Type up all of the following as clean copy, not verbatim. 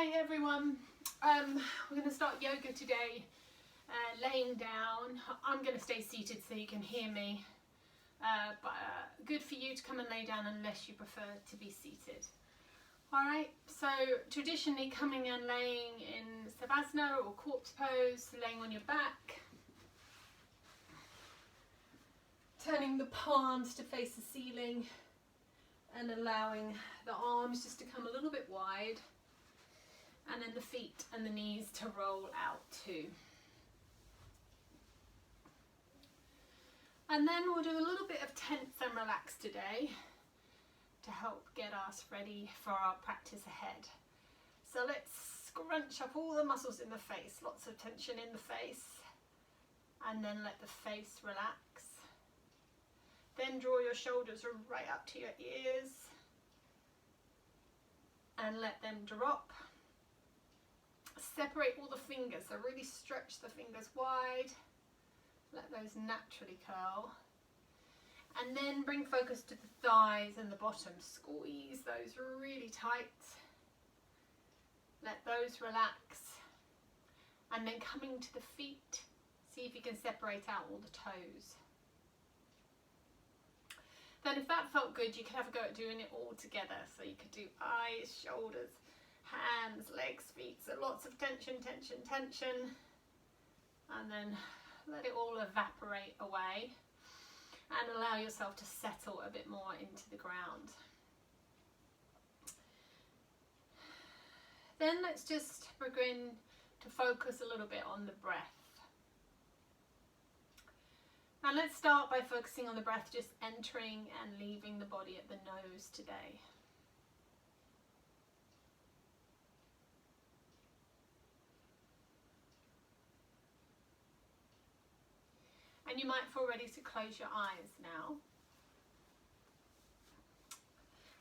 Hi everyone, we're going to start yoga today, laying down. I'm going to stay seated so you can hear me, but good for you to come and lay down unless you prefer to be seated. Alright, so traditionally coming and laying in Savasana or corpse pose, laying on your back, turning the palms to face the ceiling and allowing the arms just to come a little bit wide. And then the feet and the knees to roll out too. And then we'll do a little bit of tense and relax today to help get us ready for our practice ahead. So let's scrunch up all the muscles in the face, lots of tension in the face, and then let the face relax. Then draw your shoulders right up to your ears and let them drop. Separate all the fingers, so really stretch the fingers wide, let those naturally curl, and then bring focus to the thighs and the bottom. Squeeze those really tight, let those relax, and then coming to the feet, see if you can separate out all the toes. Then if that felt good, you could have a go at doing it all together, so you could do eyes, shoulders, hands, legs, feet, so lots of tension, tension, tension, and then let it all evaporate away and allow yourself to settle a bit more into the ground. Then let's just begin to focus a little bit on the breath. And let's start by focusing on the breath, just entering and leaving the body at the nose today. And you might feel ready to close your eyes now.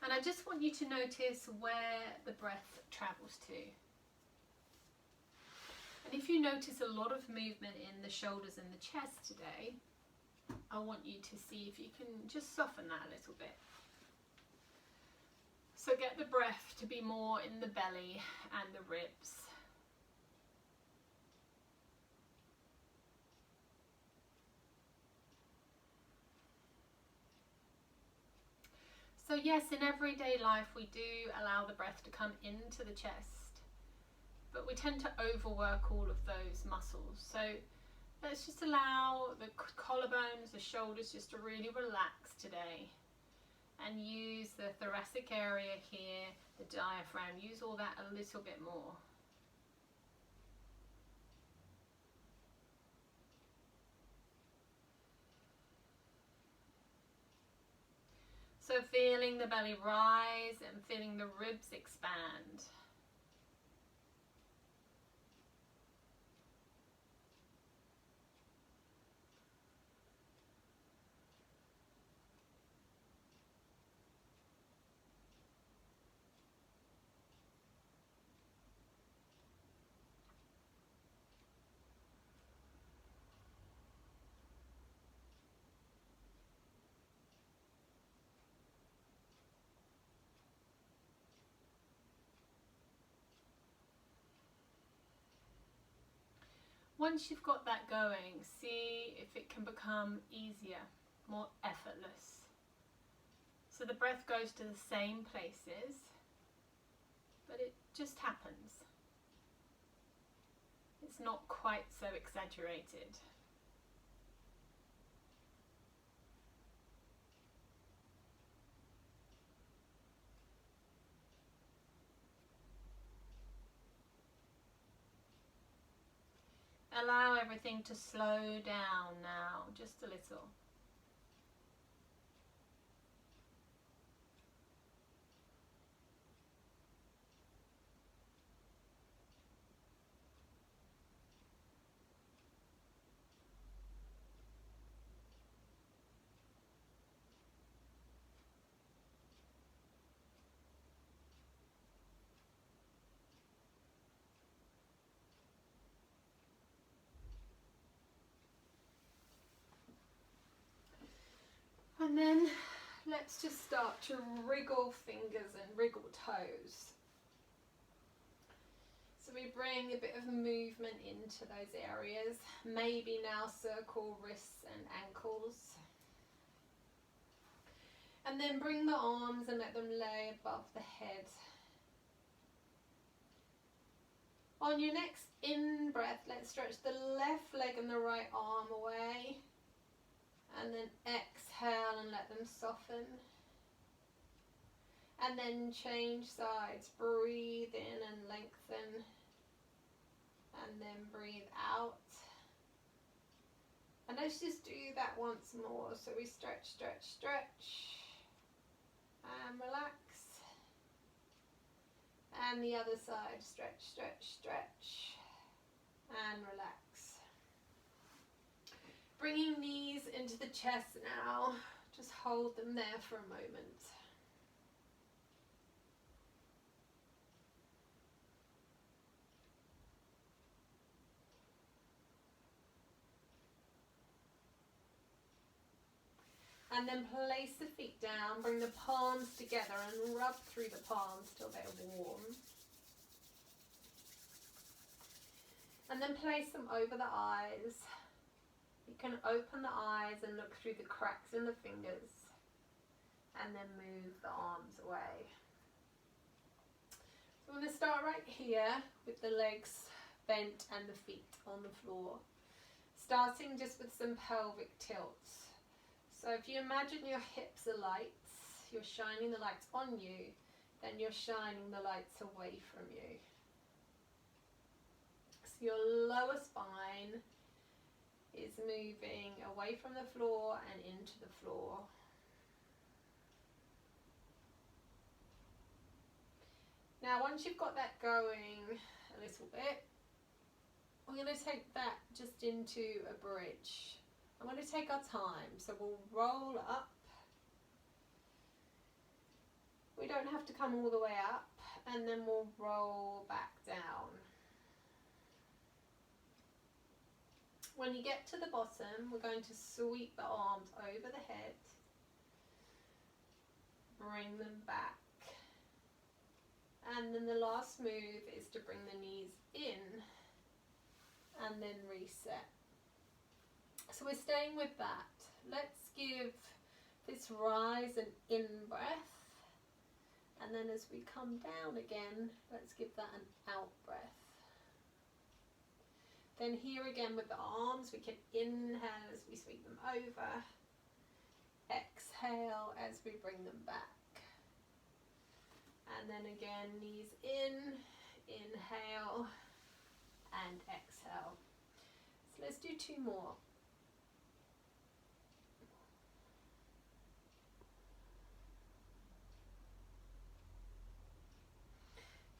And I just want you to notice where the breath travels to. And if you notice a lot of movement in the shoulders and the chest today, I want you to see if you can just soften that a little bit. So get the breath to be more in the belly and the ribs. So yes, in everyday life we do allow the breath to come into the chest, but we tend to overwork all of those muscles. So let's just allow the collarbones, the shoulders just to really relax today, and use the thoracic area here, the diaphragm, use all that a little bit more. So feeling the belly rise and feeling the ribs expand. Once you've got that going, see if it can become easier, more effortless. So the breath goes to the same places, but it just happens. It's not quite so exaggerated. Allow everything to slow down now, just a little. And then let's just start to wriggle fingers and wriggle toes. So we bring a bit of movement into those areas. Maybe now circle wrists and ankles. And then bring the arms and let them lay above the head. On your next in-breath, let's stretch the left leg and the right arm away. And then exhale and let them soften. And then change sides. Breathe in and lengthen. And then breathe out. And let's just do that once more. So we stretch, stretch, stretch. And relax. And the other side, stretch, stretch, stretch. And relax. Bringing knees into the chest now. Just hold them there for a moment. And then place the feet down, bring the palms together and rub through the palms till they're warm. And then place them over the eyes. You can open the eyes and look through the cracks in the fingers. And then move the arms away. So I'm going to start right here with the legs bent and the feet on the floor. Starting just with some pelvic tilts. So if you imagine your hips are lights, you're shining the lights on you, then you're shining the lights away from you. So your lower spine is moving away from the floor and into the floor. Now once you've got that going a little bit, we're going to take that just into a bridge. I'm going to take our time, so we'll roll up. We don't have to come all the way up, and then we'll roll back down. When you get to the bottom, we're going to sweep the arms over the head, bring them back, and then the last move is to bring the knees in, and then reset. So we're staying with that. Let's give this rise an in-breath. And then as we come down again, let's give that an out-breath. Then here again with the arms, we can inhale as we sweep them over. Exhale as we bring them back. And then again, knees in, inhale, and exhale. So let's do 2 more.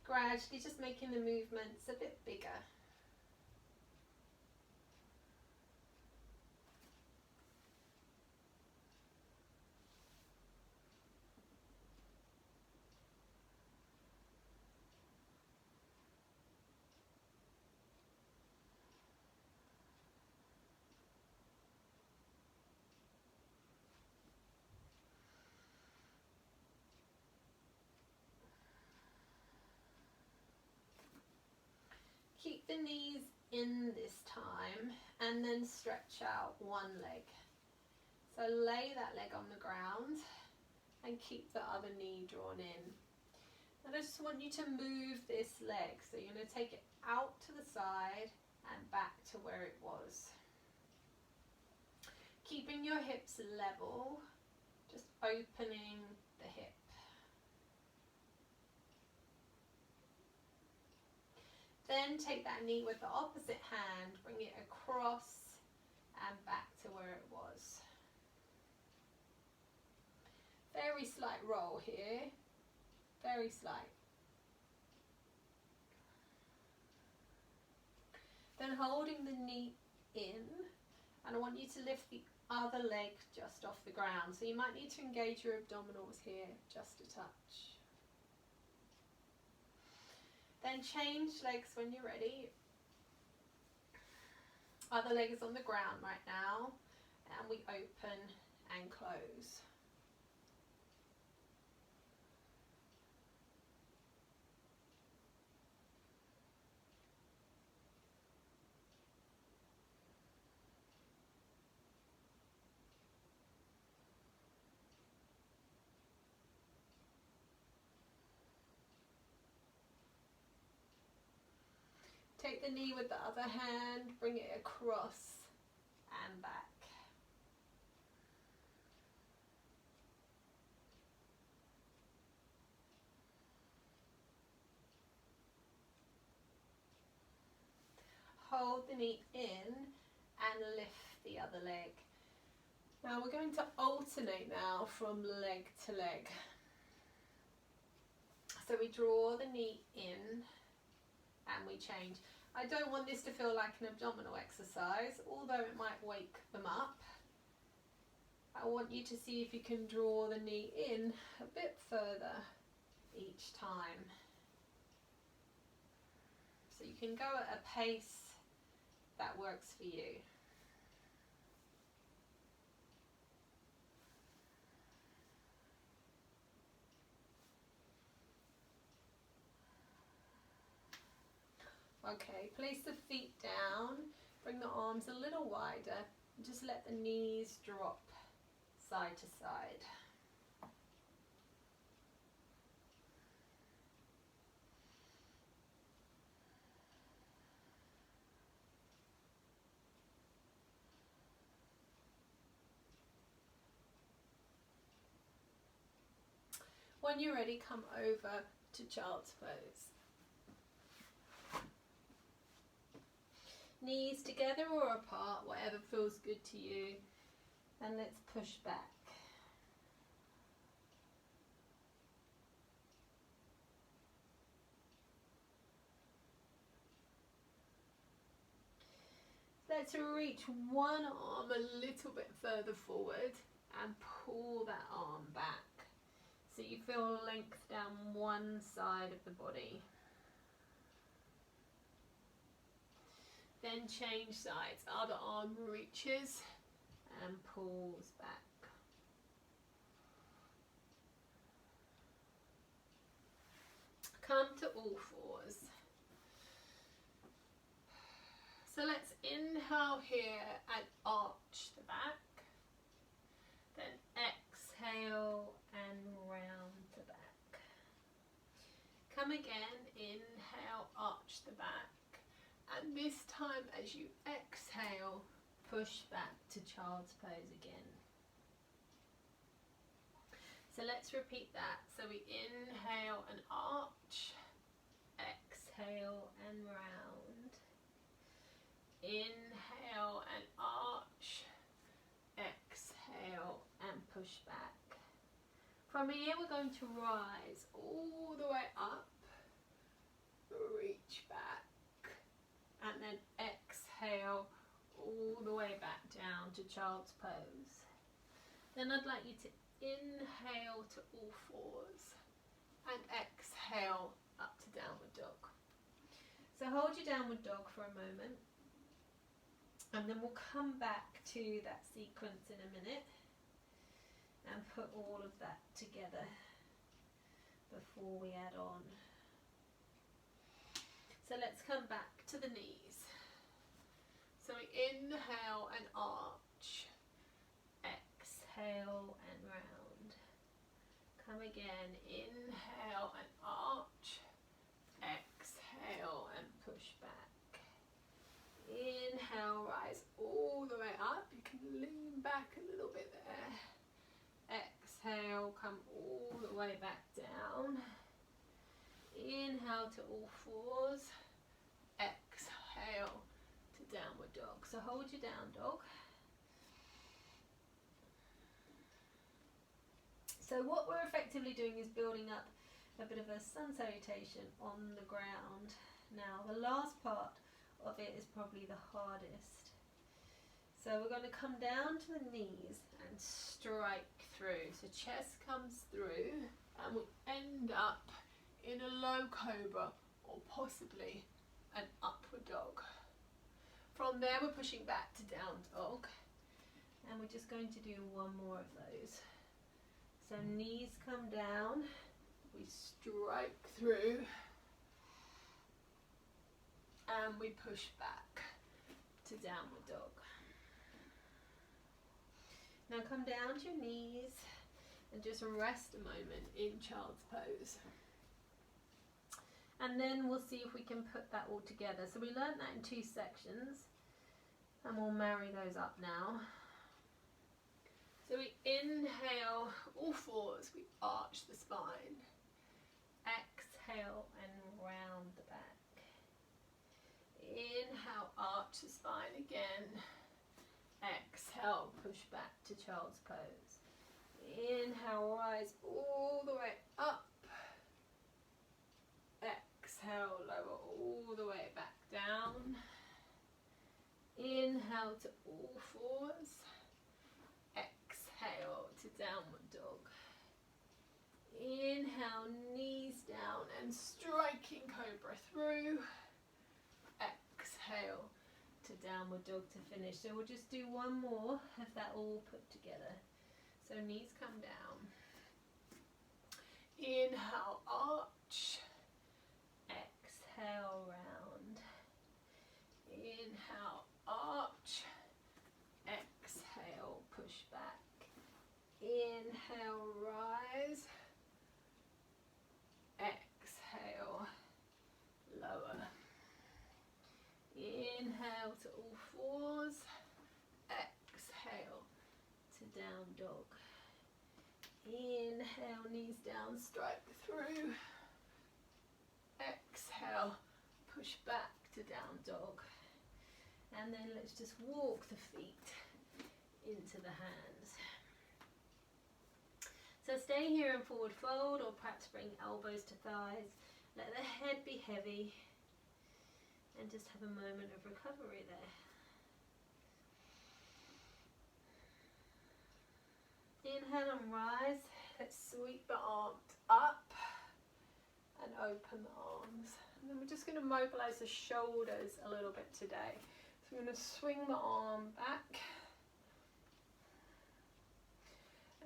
Gradually just making the movements a bit bigger. Keep the knees in this time and then stretch out one leg. So lay that leg on the ground and keep the other knee drawn in. And I just want you to move this leg. So you're going to take it out to the side and back to where it was. Keeping your hips level, just opening the hip. Then take that knee with the opposite hand, bring it across and back to where it was. Very slight roll here, very slight. Then holding the knee in, and I want you to lift the other leg just off the ground. So you might need to engage your abdominals here just a touch. Then change legs when you're ready. Other leg is on the ground right now, and we open and close. Take the knee with the other hand, bring it across and back. Hold the knee in and lift the other leg. Now we're going to alternate now from leg to leg. So we draw the knee in and we change. I don't want this to feel like an abdominal exercise, although it might wake them up. I want you to see if you can draw the knee in a bit further each time. So you can go at a pace that works for you. Okay, place the feet down, bring the arms a little wider, and just let the knees drop side to side. When you're ready, come over to child's pose. Knees together or apart, whatever feels good to you. And let's push back. Let's reach one arm a little bit further forward and pull that arm back. So you feel length down one side of the body. Then change sides, other arm reaches and pulls back. Come to all fours. So let's inhale here and arch the back. Then exhale and round the back. Come again, inhale, arch the back. And this time as you exhale, push back to child's pose again. So let's repeat that. So we inhale and arch, exhale and round. Inhale and arch, exhale and push back. From here we're going to rise all the way up, reach back, and then exhale all the way back down to child's pose. Then I'd like you to inhale to all fours and exhale up to downward dog. So hold your downward dog for a moment, and then we'll come back to that sequence in a minute and put all of that together before we add on. So let's come back to the knees. So we inhale and arch, exhale and round. Come again, inhale and arch, exhale and push back. Inhale, rise all the way up. You can lean back a little bit there. Exhale, come all the way back down. Inhale to all fours. Exhale to downward dog. So hold your down dog. So what we're effectively doing is building up a bit of a sun salutation on the ground. Now the last part of it is probably the hardest. So we're going to come down to the knees and strike through. So chest comes through and we end up in a low cobra or possibly an upward dog. From there we're pushing back to down dog, and we're just going to do one more of those. So knees come down, we strike through, and we push back to downward dog. Now come down to your knees and just rest a moment in child's pose. And then we'll see if we can put that all together. So we learned that in 2 sections, and we'll marry those up now. So we inhale, all fours, we arch the spine. Exhale and round the back. Inhale, arch the spine again. Exhale, push back to child's pose. Inhale, rise all the way up. Exhale, lower all the way back down. Inhale to all fours. Exhale to downward dog. Inhale, knees down and striking cobra through. Exhale to downward dog to finish. So we'll just do one more of that all put together. So knees come down. Inhale, arch. Exhale, round. Inhale, arch. Exhale, push back. Inhale, rise. Exhale, lower. Inhale to all fours. Exhale to down dog. Inhale, knees down, strike through. Exhale, push back to down dog. And then let's just walk the feet into the hands. So stay here in forward fold, or perhaps bring elbows to thighs. Let the head be heavy and just have a moment of recovery there. Inhale and rise. Let's sweep the arms up and open the arms. And then we're just going to mobilize the shoulders a little bit today. So I'm going to swing the arm back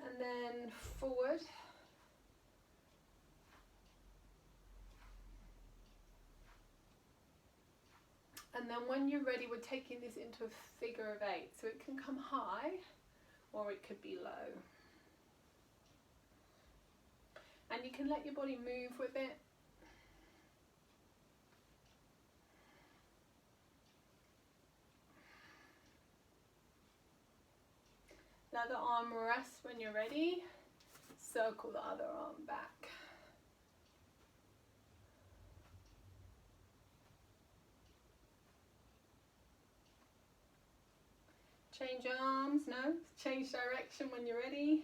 and then forward. And then when you're ready, we're taking this into a figure of 8. So it can come high or it could be low. And you can let your body move with it. Let the arm rest when you're ready. Circle the other arm back. Change arms, no? Change direction when you're ready.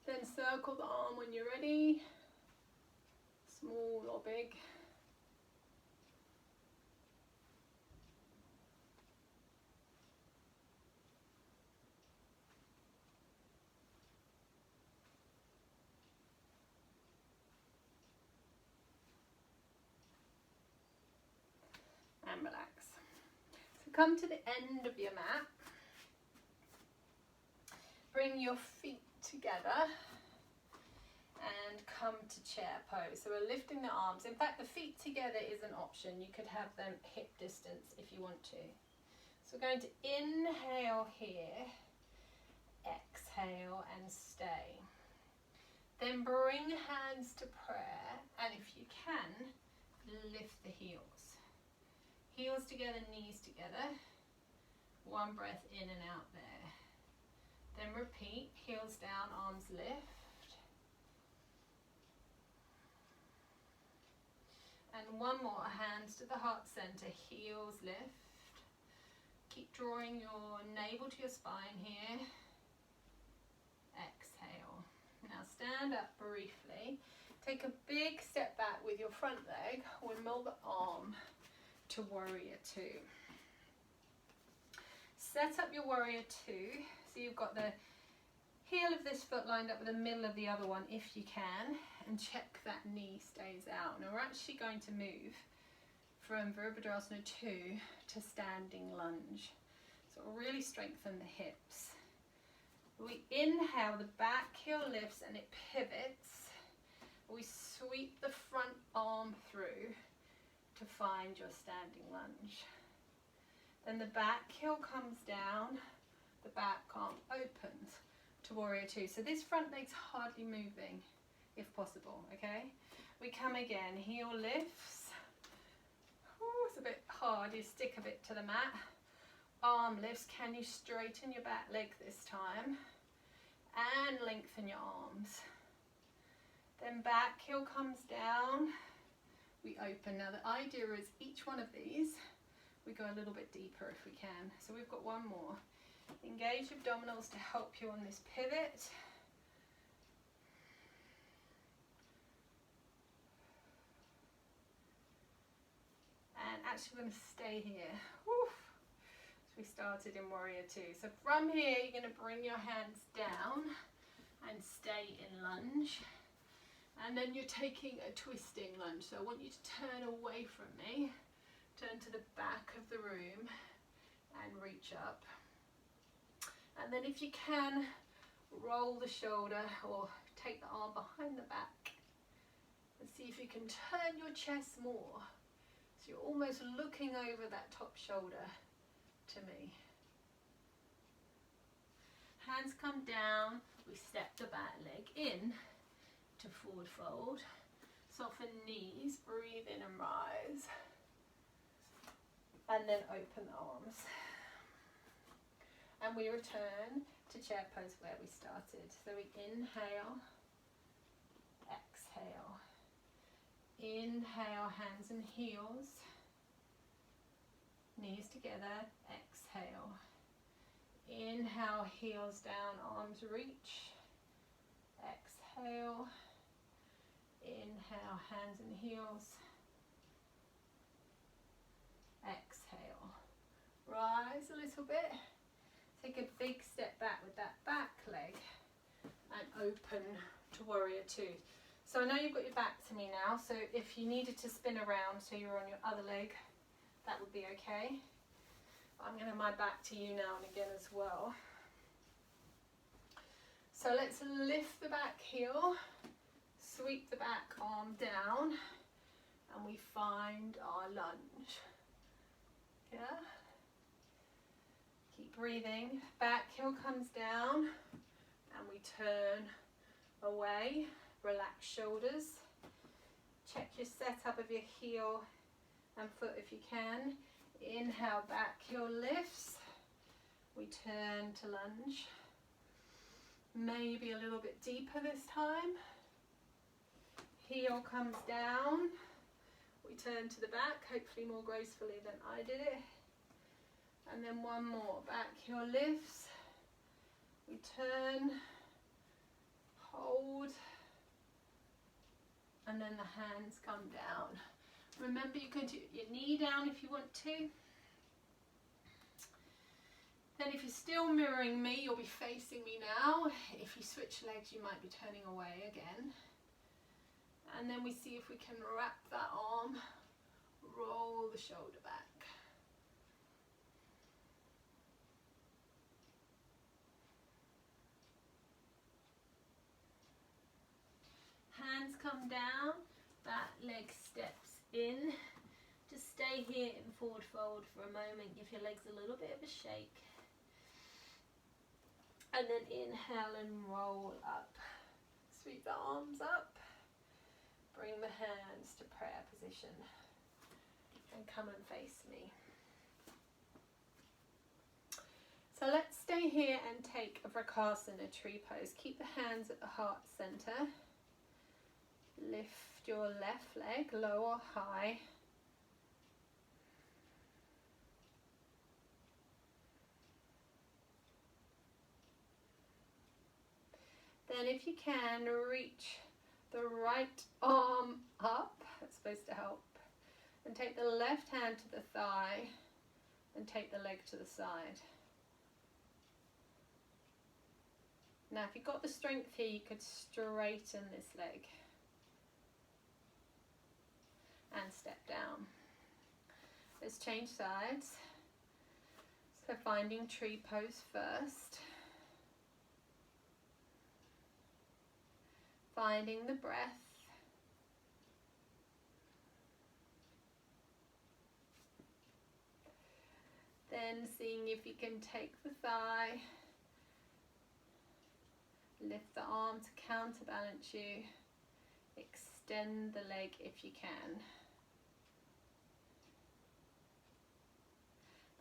Then circle the arm when you're ready. Small or big. And relax. So come to the end of your mat. Bring your feet together and come to chair pose. So we're lifting the arms. In fact, the feet together is an option. You could have them hip distance if you want to. So we're going to inhale here, exhale and stay. Then bring hands to prayer, and if you can, lift the heels. Heels together, knees together. One breath in and out there. Then repeat, heels down, arms lift. And one more, hands to the heart center, heels lift. Keep drawing your navel to your spine here. Exhale. Now stand up briefly. Take a big step back with your front leg. Windmill the arm to warrior 2. Set up your warrior 2. So you've got the heel of this foot lined up with the middle of the other one if you can, and check that knee stays out. Now we're actually going to move from Virabhadrasana 2 to standing lunge. So we'll really strengthen the hips. We inhale, the back heel lifts and it pivots. We sweep the front arm through to find your standing lunge. Then the back heel comes down, the back arm opens. to warrior two. So this front leg's hardly moving, if possible, okay? We come again, heel lifts. Ooh, it's a bit hard, you stick a bit to the mat. Arm lifts, can you straighten your back leg this time? And lengthen your arms. Then back heel comes down, we open. Now the idea is each one of these, we go a little bit deeper if we can. So we've got one more. Engage abdominals to help you on this pivot. And actually we're going to stay here. Woo. So we started in warrior two. So from here you're going to bring your hands down and stay in lunge. And then you're taking a twisting lunge. So I want you to turn away from me, turn to the back of the room and reach up. And then if you can, roll the shoulder or take the arm behind the back and see if you can turn your chest more. So you're almost looking over that top shoulder to me. Hands come down, we step the back leg in to forward fold. Soften knees, breathe in and rise. And then open the arms. And we return to chair pose where we started. So we inhale, exhale. Inhale, hands and heels. Knees together, exhale. Inhale, heels down, arms reach. Exhale. Inhale, hands and heels. Exhale. Rise a little bit. Take a big step back with that back leg and open to warrior two. So I know you've got your back to me now, so if you needed to spin around so you're on your other leg, that would be okay. I'm going to my back to you now and again as well. So let's lift the back heel, sweep the back arm down, and we find our lunge. Yeah? Keep breathing. Back heel comes down, and we turn away. Relax shoulders. Check your setup of your heel and foot if you can. Inhale, back heel lifts. We turn to lunge. Maybe a little bit deeper this time. Heel comes down. We turn to the back, hopefully more gracefully than I did it. And then one more. Back heel lifts. We turn. Hold. And then the hands come down. Remember, you can do your knee down if you want to. Then if you're still mirroring me, you'll be facing me now. If you switch legs, you might be turning away again. And then we see if we can wrap that arm, roll the shoulder back. Hands come down, that leg steps in. Just stay here in forward fold for a moment, give your legs a little bit of a shake. And then inhale and roll up. Sweep the arms up. Bring the hands to prayer position. And come and face me. So let's stay here and take a Vrksasana tree pose. Keep the hands at the heart center. Lift your left leg, low or high. Then if you can, reach the right arm up, that's supposed to help, and take the left hand to the thigh and take the leg to the side. Now if you've got the strength here, you could straighten this leg and step down. Let's change sides. So finding tree pose first. Finding the breath. Then seeing if you can take the thigh Lift the arm to counterbalance you. Extend the leg if you can.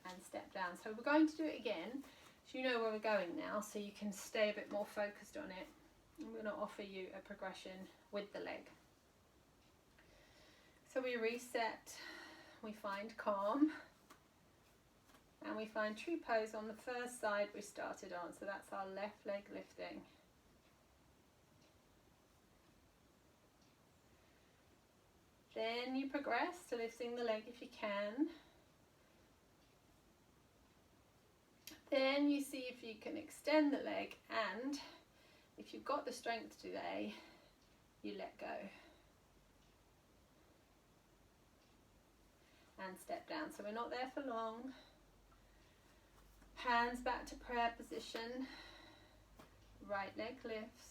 And step down. So we're going to do it again. So you know where we're going now, so you can stay a bit more focused on it. I'm going to offer you a progression with the leg. So we reset, we find calm, and we find tree pose on the first side we started on. So that's our left leg lifting. Then you progress to lifting the leg if you can. Then you see if you can extend the leg, and if you've got the strength today, you let go. And step down. So we're not there for long. Hands back to prayer position. Right leg lifts.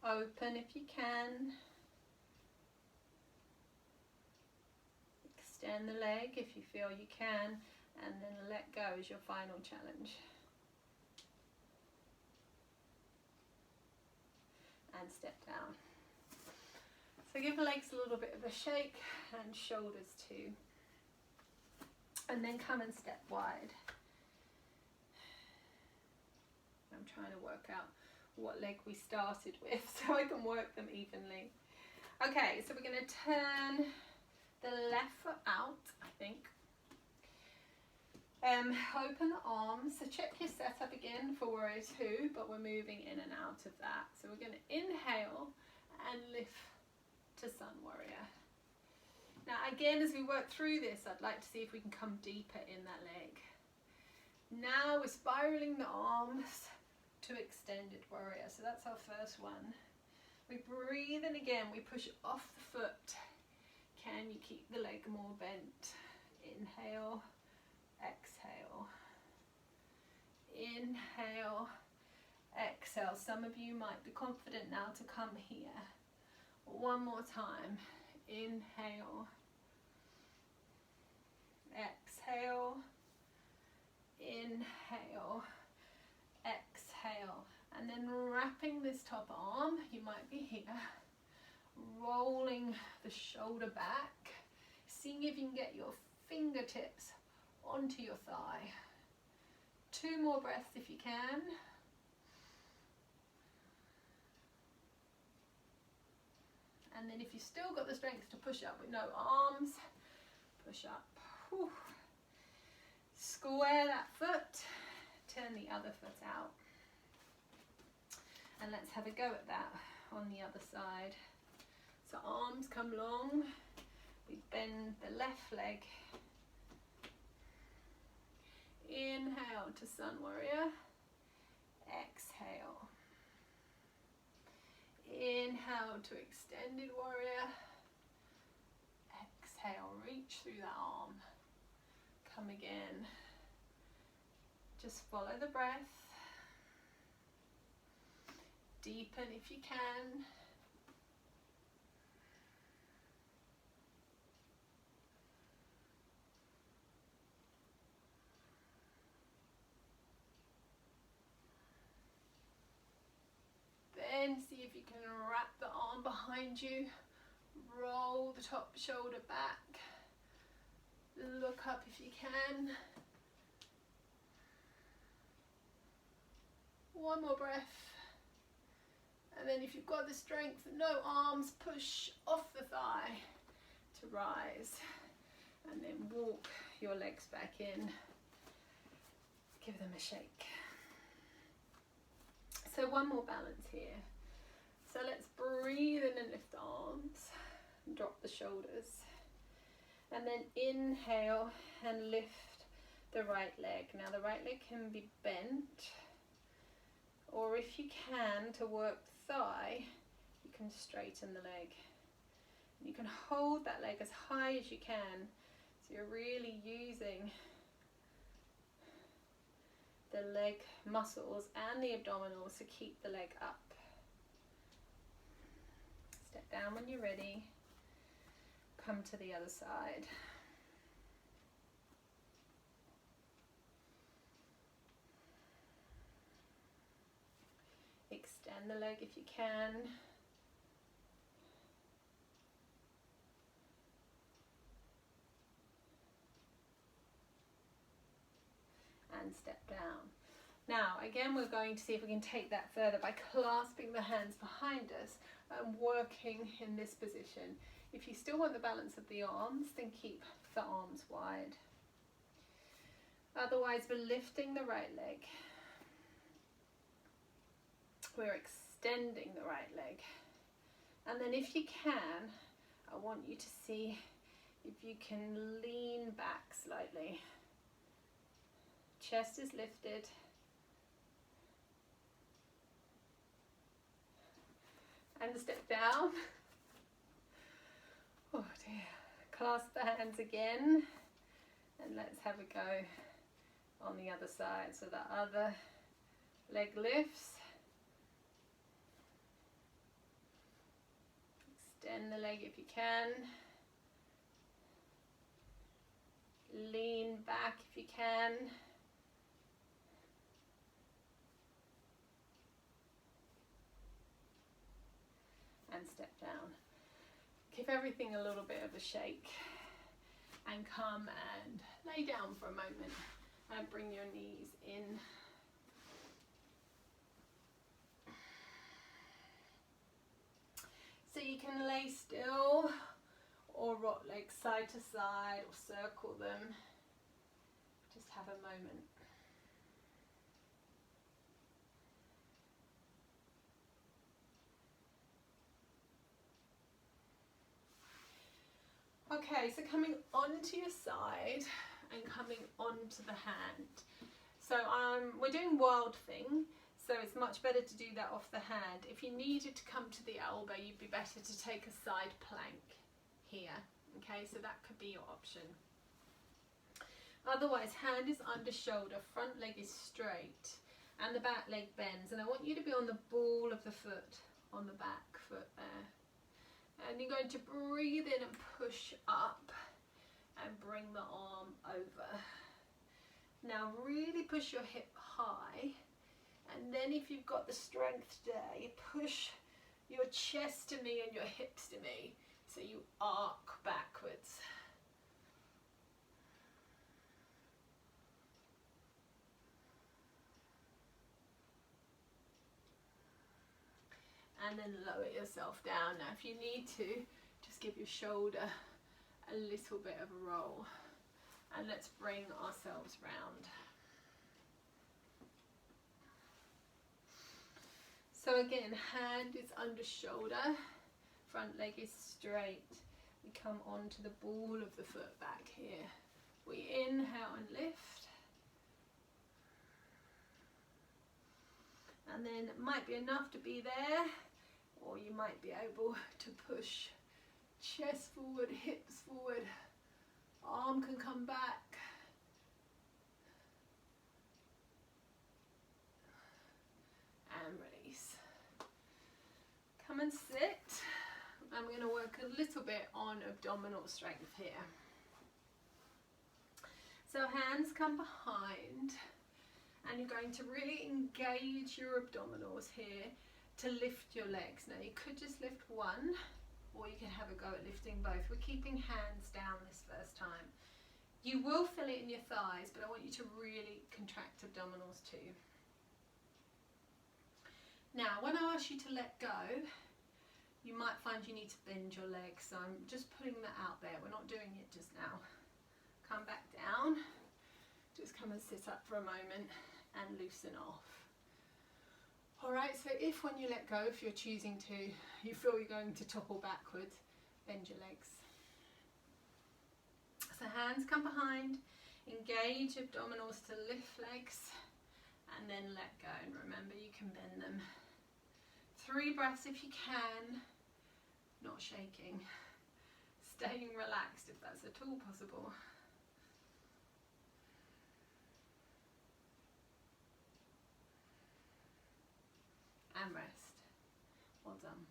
Open if you can. Extend the leg if you feel you can, and then let go as your final challenge. And step down. So give the legs a little bit of a shake, and shoulders too. And then come and step wide. I'm trying to work out what leg we started with so I can work them evenly. Okay, so we're going to turn the left foot out, I think. Open the arms. So check your setup again for warrior two, but we're moving in and out of that. So we're going to inhale and lift to sun warrior. Now again, as we work through this, I'd like to see if we can come deeper in that leg. Now we're spiraling the arms to extended warrior. So that's our first one. We breathe in again, we push off the foot. Can you keep the leg more bent? Inhale, exhale. Inhale, exhale. Some of you might be confident now to come here. One more time. Inhale, exhale, inhale, exhale, and then wrapping this top arm, you might be here, rolling the shoulder back, seeing if you can get your fingertips onto your thigh. 2 more breaths if you can. And then if you've still got the strength to push up with no arms, push up. Whew. Square that foot, turn the other foot out. And let's have a go at that on the other side. So arms come long, we bend the left leg. Inhale to sun warrior, exhale. Inhale to extended warrior, exhale, reach through that arm. Come again, just follow the breath. Deepen if you can. Then see if you can wrap the arm behind you. Roll the top shoulder back. Look up if you can. One more breath. And then if you've got the strength, no arms, push off the thigh to rise. And then walk your legs back in. Give them a shake. So one more balance here. So let's breathe in and lift the arms. Drop the shoulders. And then inhale and lift the right leg. Now the right leg can be bent. Or if you can, to work the thigh, you can straighten the leg. You can hold that leg as high as you can. So you're really using the leg muscles and the abdominals to keep the leg up. Step down when you're ready. Come to the other side. Extend the leg if you can. And step down. Now again, we're going to see if we can take that further by clasping the hands behind us and working in this position. If you still want the balance of the arms, then keep the arms wide. Otherwise, we're lifting the right leg. We're extending the right leg. And then if you can, I want you to see if you can lean back slightly. Chest is lifted. And step down. Oh dear. Clasp the hands again. And let's have a go on the other side. So the other leg lifts. Extend the leg if you can. Lean back if you can. And step down. Give everything a little bit of a shake and come and lay down for a moment and bring your knees in. So you can lay still or rock legs side to side or circle them. Just have a moment. Okay, so coming onto your side and coming onto the hand. So we're doing wild thing, so it's much better to do that off the hand. If you needed to come to the elbow, you'd be better to take a side plank here. Okay, so that could be your option. Otherwise, hand is under shoulder, front leg is straight, and the back leg bends. And I want you to be on the ball of the foot, on the back foot there. And you're going to breathe in and push up and bring the arm over. Now really push your hip high, and then if you've got the strength there, you push your chest to me and your hips to me, so you arc backwards. And then lower yourself down. Now if you need to, just give your shoulder a little bit of a roll. And let's bring ourselves round. So again, hand is under shoulder, front leg is straight. We come onto the ball of the foot back here. We inhale and lift. And then it might be enough to be there, or you might be able to push chest forward, hips forward, arm can come back. And release. Come and sit. I'm going to work a little bit on abdominal strength here. So hands come behind, and you're going to really engage your abdominals here to lift your legs. Now you could just lift one, or you can have a go at lifting both. We're keeping hands down this first time. You will feel it in your thighs, but I want you to really contract abdominals too. Now when I ask you to let go, you might find you need to bend your legs, so I'm just putting that out there. We're not doing it just now. Come back down, just come and sit up for a moment and loosen off. Alright, so if when you let go, if you're choosing to, you feel you're going to topple backwards, bend your legs. So hands come behind, engage abdominals to lift legs, and then let go. And remember, you can bend them. 3 breaths if you can, not shaking. Staying relaxed if that's at all possible. And rest. Well done.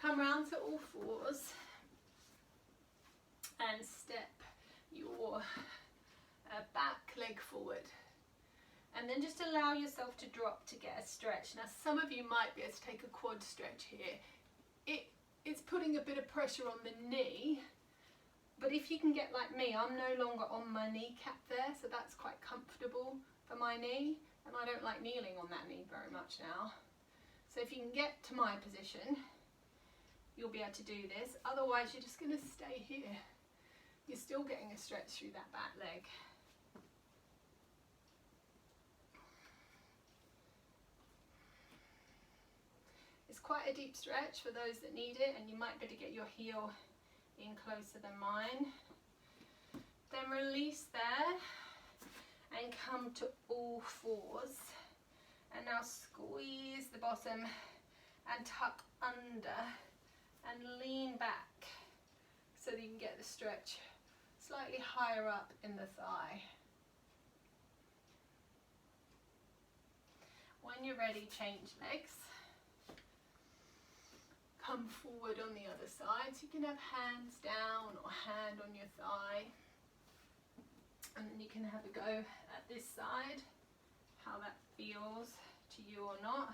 Come round to all fours and step your back leg forward. And then just allow yourself to drop to get a stretch. Now some of you might be able to take a quad stretch here. It's putting a bit of pressure on the knee, but if you can get like me, I'm no longer on my kneecap there, so that's quite comfortable for my knee, and I don't like kneeling on that knee very much now. So if you can get to my position, you'll be able to do this. Otherwise you're just going to stay here. You're still getting a stretch through that back leg. It's quite a deep stretch for those that need it, and you might be able to get your heel in closer than mine. Then release there and come to all fours. And now squeeze the bottom and tuck under and lean back so that you can get the stretch slightly higher up in the thigh. When you're ready, change legs. Come forward on the other side, so you can have hands down or hand on your thigh, and then you can have a go at this side, how that feels to you or not.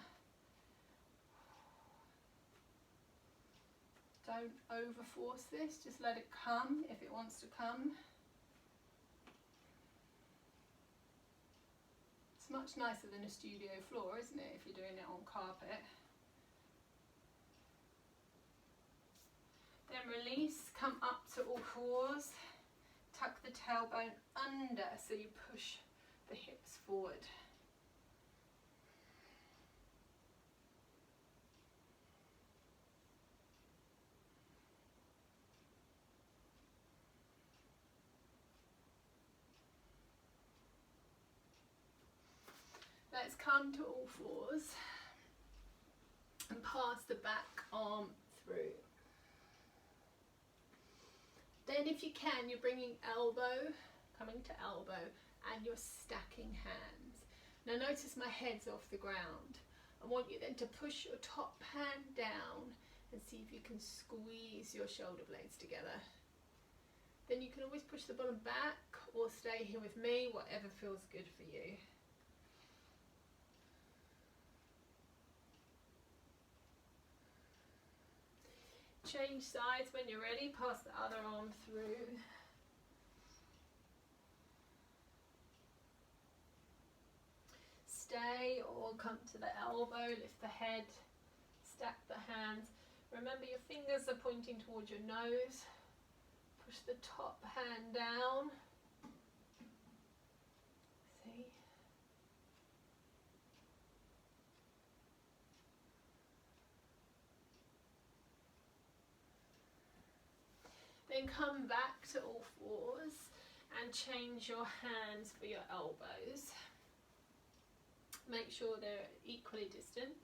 Don't over force this, just let it come if it wants to come. It's much nicer than a studio floor, isn't it, if you're doing it on carpet. Then release, come up to all fours, tuck the tailbone under so you push the hips forward. Let's come to all fours and pass the back arm through. Then if you can, you're bringing elbow, coming to elbow, and you're stacking hands. Now notice my head's off the ground. I want you then to push your top hand down and see if you can squeeze your shoulder blades together. Then you can always push the bottom back or stay here with me, whatever feels good for you. Change sides when you're ready, pass the other arm through. Stay or come to the elbow, lift the head, stack the hands. Remember your fingers are pointing towards your nose. Push the top hand down. See? Then come back to all fours and change your hands for your elbows. Make sure they're equally distant.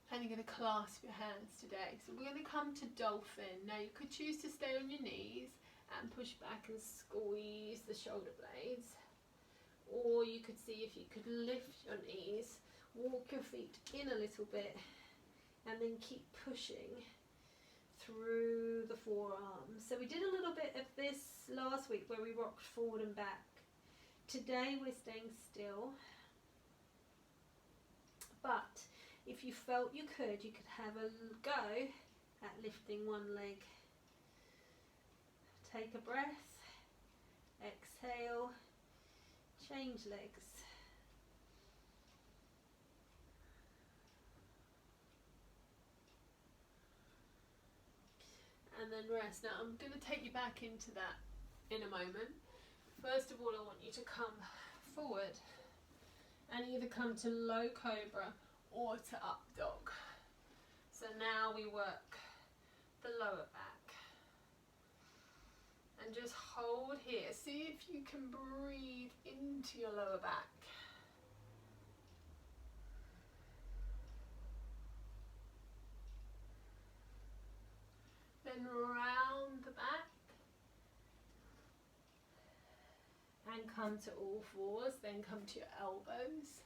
And you're going to clasp your hands today. So we're going to come to dolphin. Now you could choose to stay on your knees and push back and squeeze the shoulder blades. Or you could see if you could lift your knees, walk your feet in a little bit, and then keep pushing through the forearms. So we did a little bit of this last week where we rocked forward and back. Today we're staying still, but if you felt you could have a go at lifting one leg. Take a breath, exhale, change legs. And then rest. Now I'm going to take you back into that in a moment. First of all, I want you to come forward and either come to low cobra or to up dog. So now we work the lower back. And just hold here. See if you can breathe into your lower back. Then round the back and come to all fours, then come to your elbows.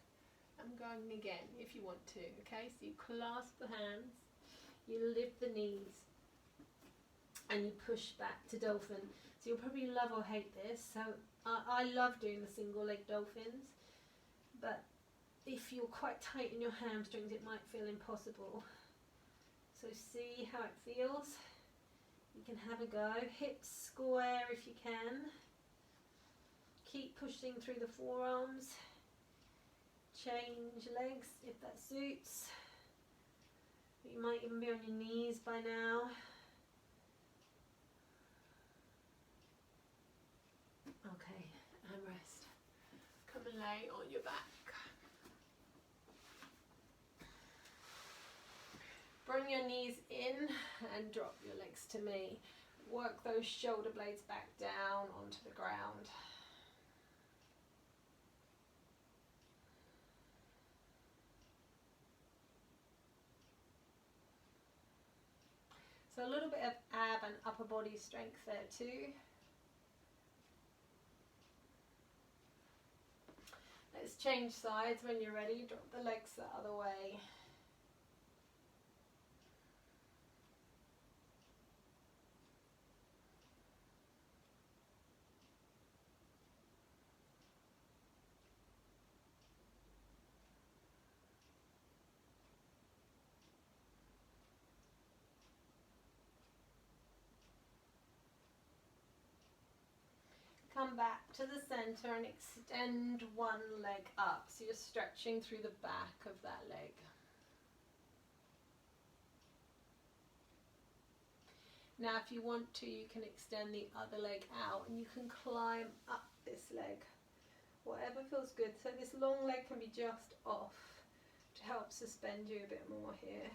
I'm going again if you want to, okay? So you clasp the hands, You lift the knees and you push back to dolphin. So you'll probably love or hate this. So I love doing the single leg dolphins, but if you're quite tight in your hamstrings, it might feel impossible. So see how it feels. You can have a go. Hips square if you can. Keep pushing through the forearms. Change legs if that suits. You might even be on your knees by now. Okay, and rest. Come and lay on your back. Bring your knees in and drop your legs to me. Work those shoulder blades back down onto the ground. So a little bit of ab and upper body strength there too. Let's change sides when you're ready. Drop the legs the other way. Come back to the center and extend one leg up. So you're stretching through the back of that leg. Now if you want to, you can extend the other leg out and you can climb up this leg. Whatever feels good. So this long leg can be just off to help suspend you a bit more here.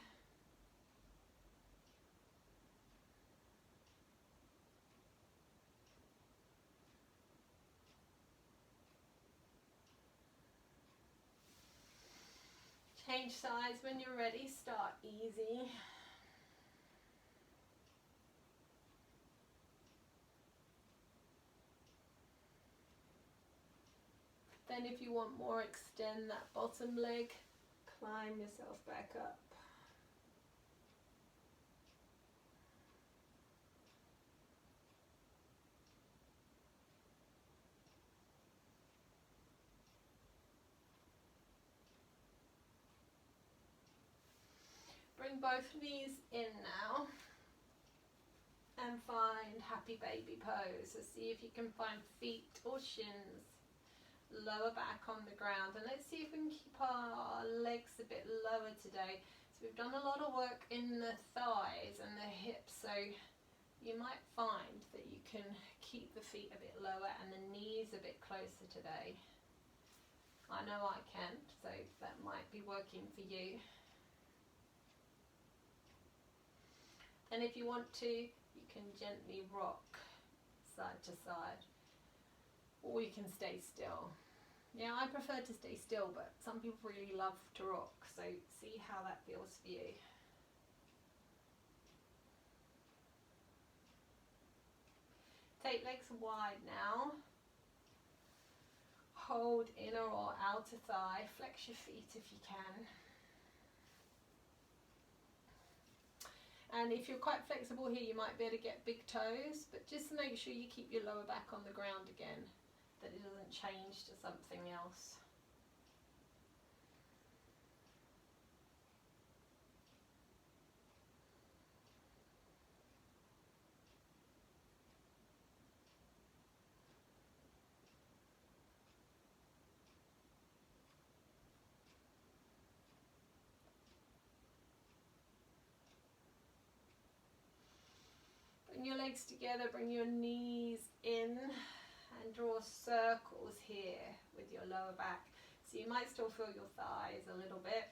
Change sides when you're ready. Start easy. Then if you want more, extend that bottom leg. Climb yourself back up. Bring both knees in now and find happy baby pose. So see if you can find feet or shins, lower back on the ground, and let's see if we can keep our legs a bit lower today. So we've done a lot of work in the thighs and the hips, so you might find that you can keep the feet a bit lower and the knees a bit closer today. I know I can, so that might be working for you. And if you want to, you can gently rock side to side, or you can stay still. Yeah, I prefer to stay still, but some people really love to rock, so see how that feels for you. Take legs wide now. Hold inner or outer thigh. Flex your feet if you can. And if you're quite flexible here, you might be able to get big toes, but just make sure you keep your lower back on the ground again, that it doesn't change to something else. Bring your legs together, bring your knees in and draw circles here with your lower back. So you might still feel your thighs a little bit.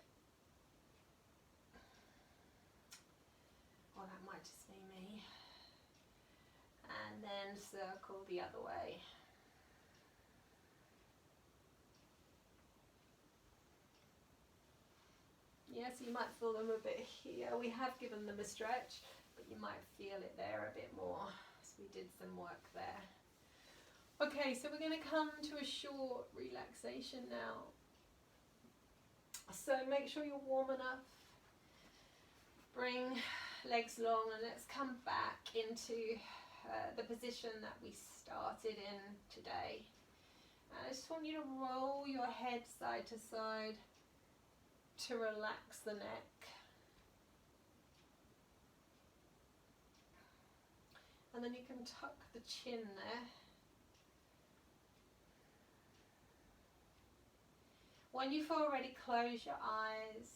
Or that might just be me. And then circle the other way. Yes, you might feel them a bit here. We have given them a stretch, but you might feel it there a bit more. So we did some work there. Okay, so we're going to come to a short relaxation now. So make sure you're warm enough. Bring legs long, and let's come back into the position that we started in today. And I just want you to roll your head side to side to relax the neck. And then you can tuck the chin there. When you feel ready, close your eyes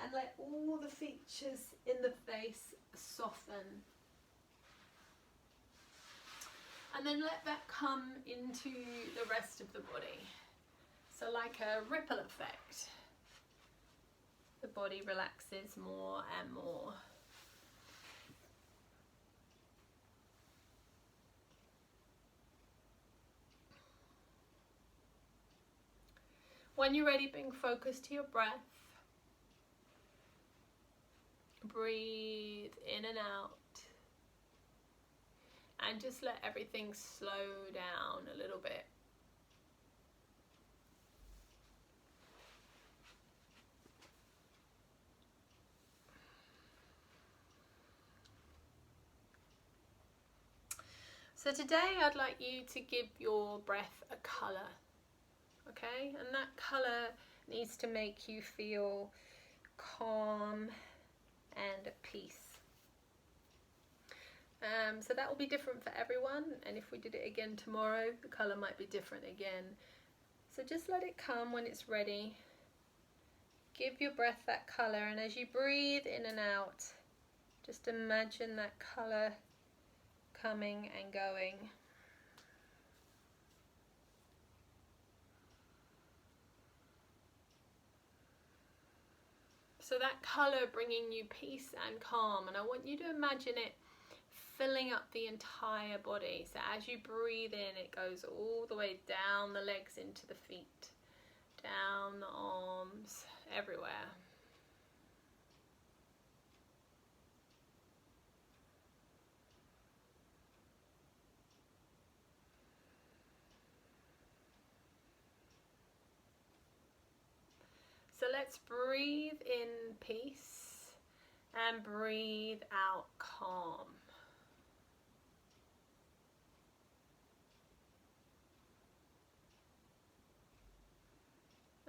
and let all the features in the face soften. And then let that come into the rest of the body. So like a ripple effect. The body relaxes more and more. When you're ready, bring focus to your breath. Breathe in and out. And just let everything slow down a little bit. So today I'd like you to give your breath a colour. Okay, and that colour needs to make you feel calm and at peace. So that will be different for everyone, and if we did it again tomorrow, the colour might be different again. So just let it come when it's ready. Give your breath that colour, and as you breathe in and out, just imagine that colour coming and going. So that colour bringing you peace and calm, and I want you to imagine it filling up the entire body. So as you breathe in, it goes all the way down the legs into the feet, down the arms, everywhere. So let's breathe in peace and breathe out calm.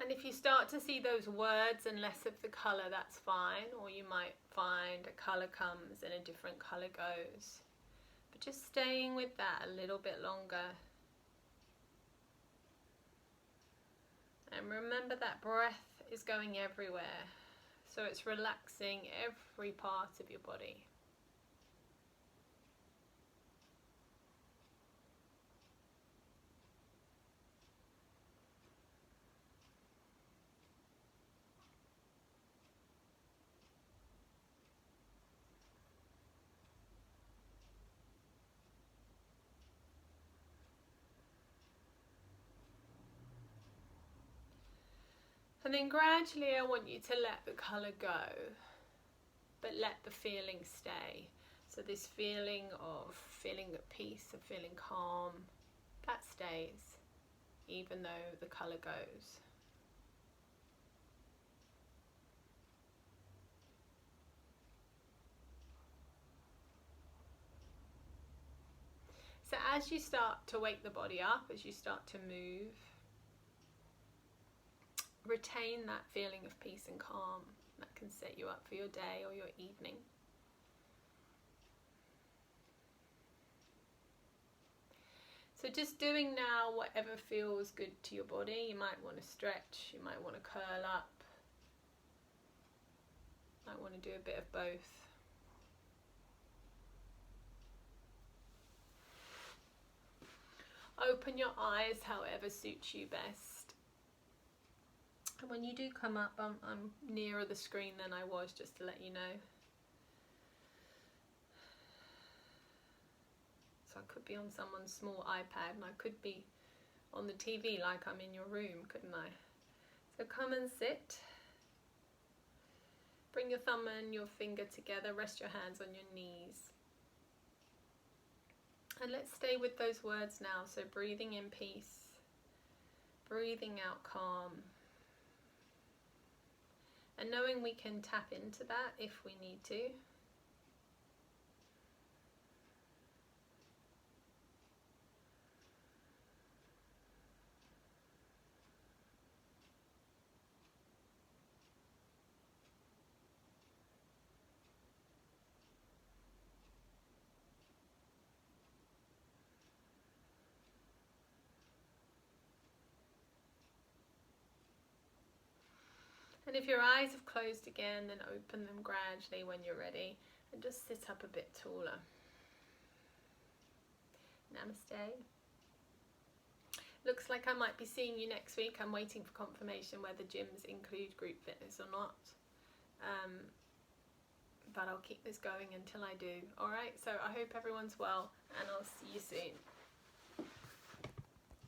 And if you start to see those words and less of the colour, that's fine. Or you might find a colour comes and a different colour goes. But just staying with that a little bit longer. And remember that breath is going everywhere, so it's relaxing every part of your body. And then gradually I want you to let the colour go, but let the feeling stay. So this feeling of feeling at peace, of feeling calm, that stays, even though the colour goes. So as you start to wake the body up, as you start to move, retain that feeling of peace and calm. That can set you up for your day or your evening. So just doing now whatever feels good to your body. You might want to stretch, you might want to curl up, might want to do a bit of both. Open your eyes however suits you best. And when you do come up, I'm nearer the screen than I was, just to let you know. So I could be on someone's small iPad, and I could be on the TV like I'm in your room, couldn't I? So come and sit. Bring your thumb and your finger together, rest your hands on your knees. And let's stay with those words now. So breathing in peace, breathing out calm. and knowing we can tap into that if we need to. And if your eyes have closed again, then open them gradually when you're ready and just sit up a bit taller. Namaste. Looks like I might be seeing you next week. I'm waiting for confirmation whether gyms include group fitness or not. But I'll keep this going until I do. Alright, so I hope everyone's well and I'll see you soon.